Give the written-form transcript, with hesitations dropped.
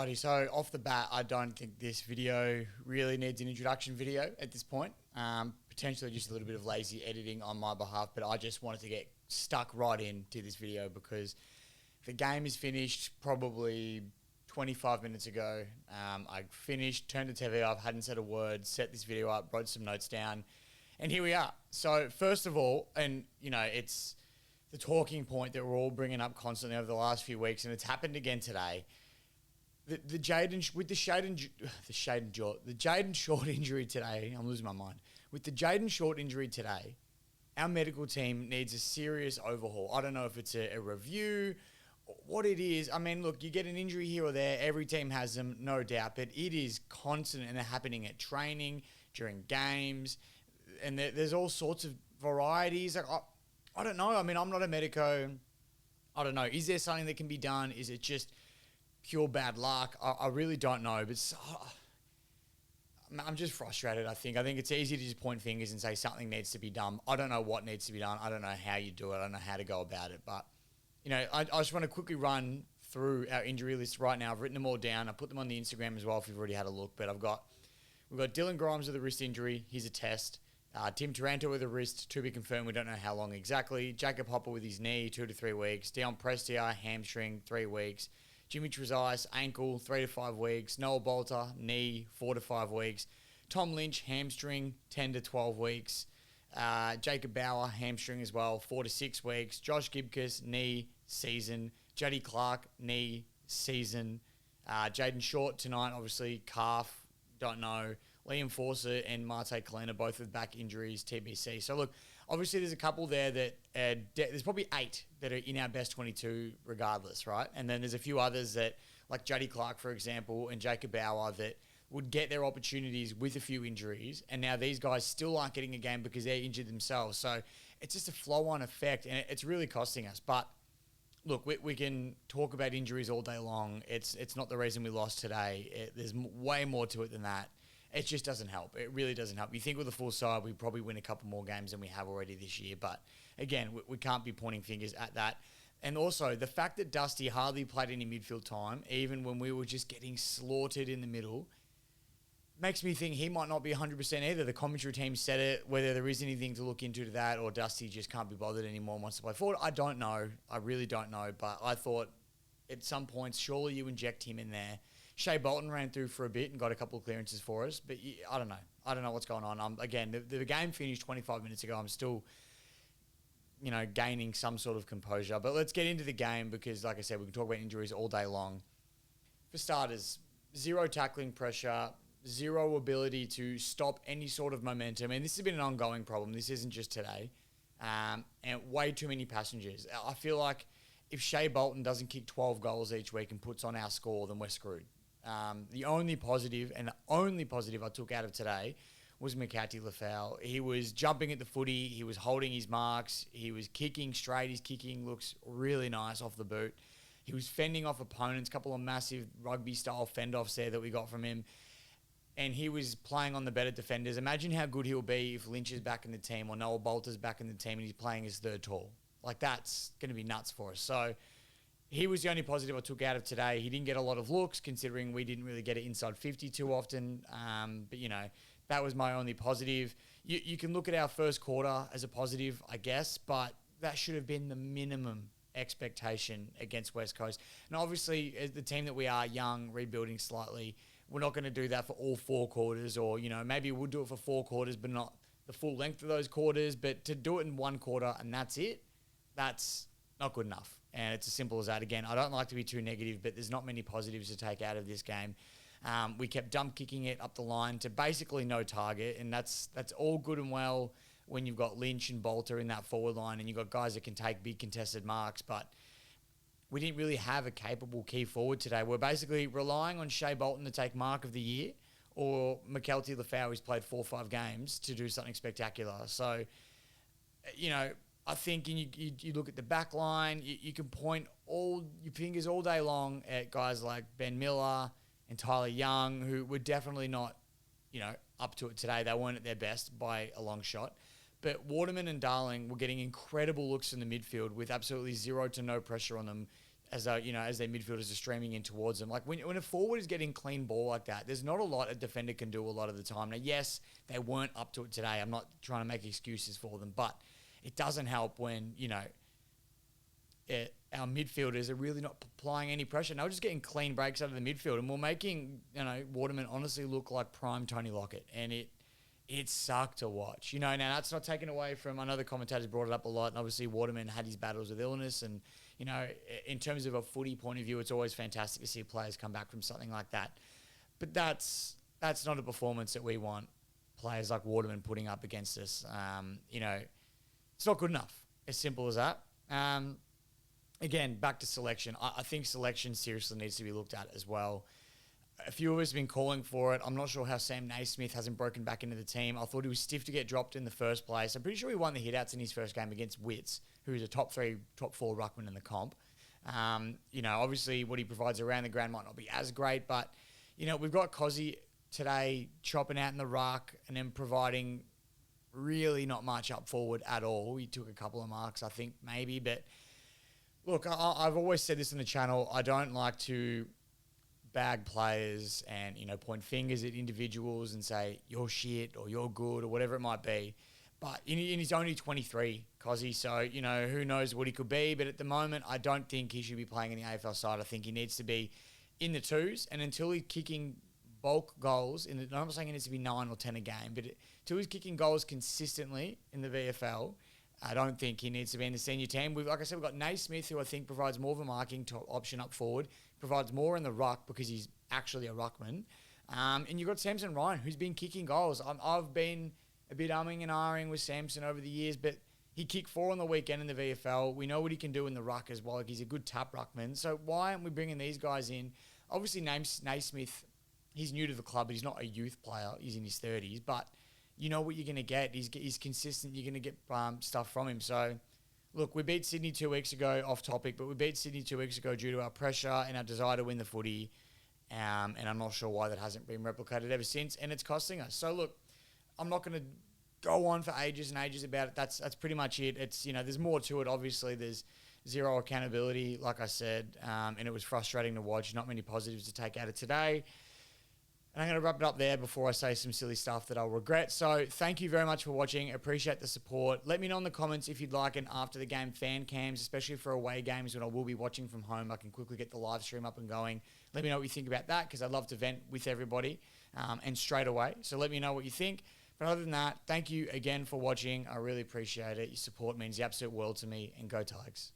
Alrighty, so off the bat, I don't think this video really needs an introduction video at this point. Potentially just a little bit of lazy editing on my behalf, but I just wanted to get stuck right into this video because the game is finished probably 25 minutes ago. I finished, turned the TV off, hadn't said a word, set this video up, wrote some notes down, and here we are. So first of all, and you know, it's the talking point that we're all bringing up constantly over the last few weeks, and it's happened again today. The Jaden Short injury today. I'm losing my mind. With the Jaden Short injury today, our medical team needs a serious overhaul. I don't know if it's a review, what it is. I mean, look, you get an injury here or there. Every team has them, no doubt. But it is constant and they're happening at training, during games, and there's all sorts of varieties. Like, I don't know. I mean, I'm not a medico. I don't know. Is there something that can be done? Is it just pure bad luck? I really don't know. But I'm just frustrated, I think. I think it's easy to just point fingers and say something needs to be done. I don't know what needs to be done. I don't know how you do it. I don't know how to go about it. But, you know, I just want to quickly run through our injury list right now. I've written them all down. I put them on the Instagram as well if you've already had a look. But we've got Dylan Grimes with a wrist injury. He's a test. Tim Taranto with a wrist, to be confirmed. We don't know how long exactly. Jacob Hopper with his knee, 2 to 3 weeks. Dion Prestia, hamstring, 3 weeks. Jimmy Trezise, ankle, 3 to 5 weeks. Noah Bolter, knee, 4 to 5 weeks. Tom Lynch, hamstring, 10 to 12 weeks. Jacob Bauer, hamstring as well, 4 to 6 weeks. Josh Gibcus, knee, season. Juddy Clark, knee, season. Jaden Short tonight, obviously, calf, don't know. Liam Fawcett and Marte Kalina, both with back injuries, TBC. So, look, obviously there's a couple there that there's probably 8 that are in our best 22 regardless, right? And then there's a few others that, like Juddy Clark, for example, and Jacob Bauer, that would get their opportunities with a few injuries. And now these guys still aren't getting a game because they're injured themselves. So it's just a flow-on effect, and it's really costing us. But, look, we can talk about injuries all day long. It's not the reason we lost today. There's way more to it than that. It just doesn't help. It really doesn't help. You think with a full side, we probably win a couple more games than we have already this year. But again, we can't be pointing fingers at that. And also, the fact that Dusty hardly played any midfield time, even when we were just getting slaughtered in the middle, makes me think he might not be 100% either. The commentary team said it. Whether there is anything to look into that or Dusty just can't be bothered anymore and wants to play forward, I don't know. I really don't know. But I thought at some points, surely you inject him in there. Shea Bolton ran through for a bit and got a couple of clearances for us, but I don't know. I don't know what's going on. Again, the game finished 25 minutes ago. I'm still, gaining some sort of composure. But let's get into the game because, like I said, we can talk about injuries all day long. For starters, 0 tackling pressure, 0 ability to stop any sort of momentum. And this has been an ongoing problem. This isn't just today. And way too many passengers. I feel like if Shea Bolton doesn't kick 12 goals each week and puts on our score, then we're screwed. The only positive I took out of today was McCarthy Lafau. He was jumping at the footy. He was holding his marks. He was kicking straight. His kicking looks really nice off the boot. He was fending off opponents, a couple of massive rugby-style fend-offs there that we got from him. And he was playing on the better defenders. Imagine how good he'll be if Lynch is back in the team or Noah Bolter's back in the team and he's playing his third tall. Like, that's going to be nuts for us. So he was the only positive I took out of today. He didn't get a lot of looks, considering we didn't really get it inside 50 too often. But, that was my only positive. You can look at our first quarter as a positive, I guess, but that should have been the minimum expectation against West Coast. And obviously, as the team that we are, young, rebuilding slightly, we're not going to do that for all 4 quarters, or, maybe we'll do it for 4 quarters, but not the full length of those quarters. But to do it in 1 quarter and that's it, that's not good enough. And it's as simple as that. Again, I don't like to be too negative, but there's not many positives to take out of this game. We kept dump kicking it up the line to basically no target, and that's all good and well when you've got Lynch and Bolter in that forward line and you've got guys that can take big contested marks, but we didn't really have a capable key forward today. We're basically relying on Shea Bolton to take mark of the year or McKelty Lafau, who's played 4 or 5 games, to do something spectacular. So, I think you look at the back line, you can point all your fingers all day long at guys like Ben Miller and Tyler Young, who were definitely not, up to it today. They weren't at their best by a long shot. But Waterman and Darling were getting incredible looks in the midfield with absolutely 0 to no pressure on them, as as their midfielders are streaming in towards them. Like when a forward is getting clean ball like that, there's not a lot a defender can do a lot of the time. Now, yes, they weren't up to it today. I'm not trying to make excuses for them, but it doesn't help when, our midfielders are really not applying any pressure. Now we're just getting clean breaks out of the midfield, and we're making, Waterman honestly look like prime Tony Lockett, and it sucked to watch. Now that's not taken away from, I know the commentators brought it up a lot, and obviously Waterman had his battles with illness, and, in terms of a footy point of view, it's always fantastic to see players come back from something like that. But that's not a performance that we want players like Waterman putting up against us. It's not good enough. As simple as that. Again, back to selection. I think selection seriously needs to be looked at as well. A few of us have been calling for it. I'm not sure how Sam Naismith hasn't broken back into the team. I thought he was stiff to get dropped in the first place. I'm pretty sure he won the hitouts in his first game against Witts, who's a top 4 ruckman in the comp. Obviously what he provides around the ground might not be as great, but, we've got Cozzy today chopping out in the ruck and then providing really not much up forward at all. He took a couple of marks, I think, maybe. But, look, I've always said this on the channel. I don't like to bag players and, point fingers at individuals and say, you're shit or you're good or whatever it might be. But he's only 23, Cozzy, so, who knows what he could be. But at the moment, I don't think he should be playing in the AFL side. I think he needs to be in the twos. And until he's kicking bulk goals, I'm not saying it needs to be 9 or 10 a game, but until he's kicking goals consistently in the VFL, I don't think he needs to be in the senior team. Like I said, we've got Naismith, who I think provides more of a marking option up forward, provides more in the ruck because he's actually a ruckman. And you've got Samson Ryan, who's been kicking goals. I've been a bit umming and ahhing with Samson over the years, but he kicked 4 on the weekend in the VFL. We know what he can do in the ruck as well. Like, he's a good tap ruckman. So why aren't we bringing these guys in? Obviously, Naismith, he's new to the club, but he's not a youth player. He's in his 30s, but you know what you're going to get. He's consistent. You're going to get stuff from him. So, look, we beat Sydney 2 weeks ago, off topic, but we beat Sydney 2 weeks ago due to our pressure and our desire to win the footy. And I'm not sure why that hasn't been replicated ever since, and it's costing us. So, look, I'm not going to go on for ages and ages about it. That's pretty much it. It's, there's more to it. Obviously, there's zero accountability, like I said, and it was frustrating to watch. Not many positives to take out of today. And I'm going to wrap it up there before I say some silly stuff that I'll regret. So thank you very much for watching. Appreciate the support. Let me know in the comments if you'd like an after the game fan cams, especially for away games when I will be watching from home. I can quickly get the live stream up and going. Let me know what you think about that, because I'd love to vent with everybody and straight away. So let me know what you think. But other than that, thank you again for watching. I really appreciate it. Your support means the absolute world to me, and go Tigers.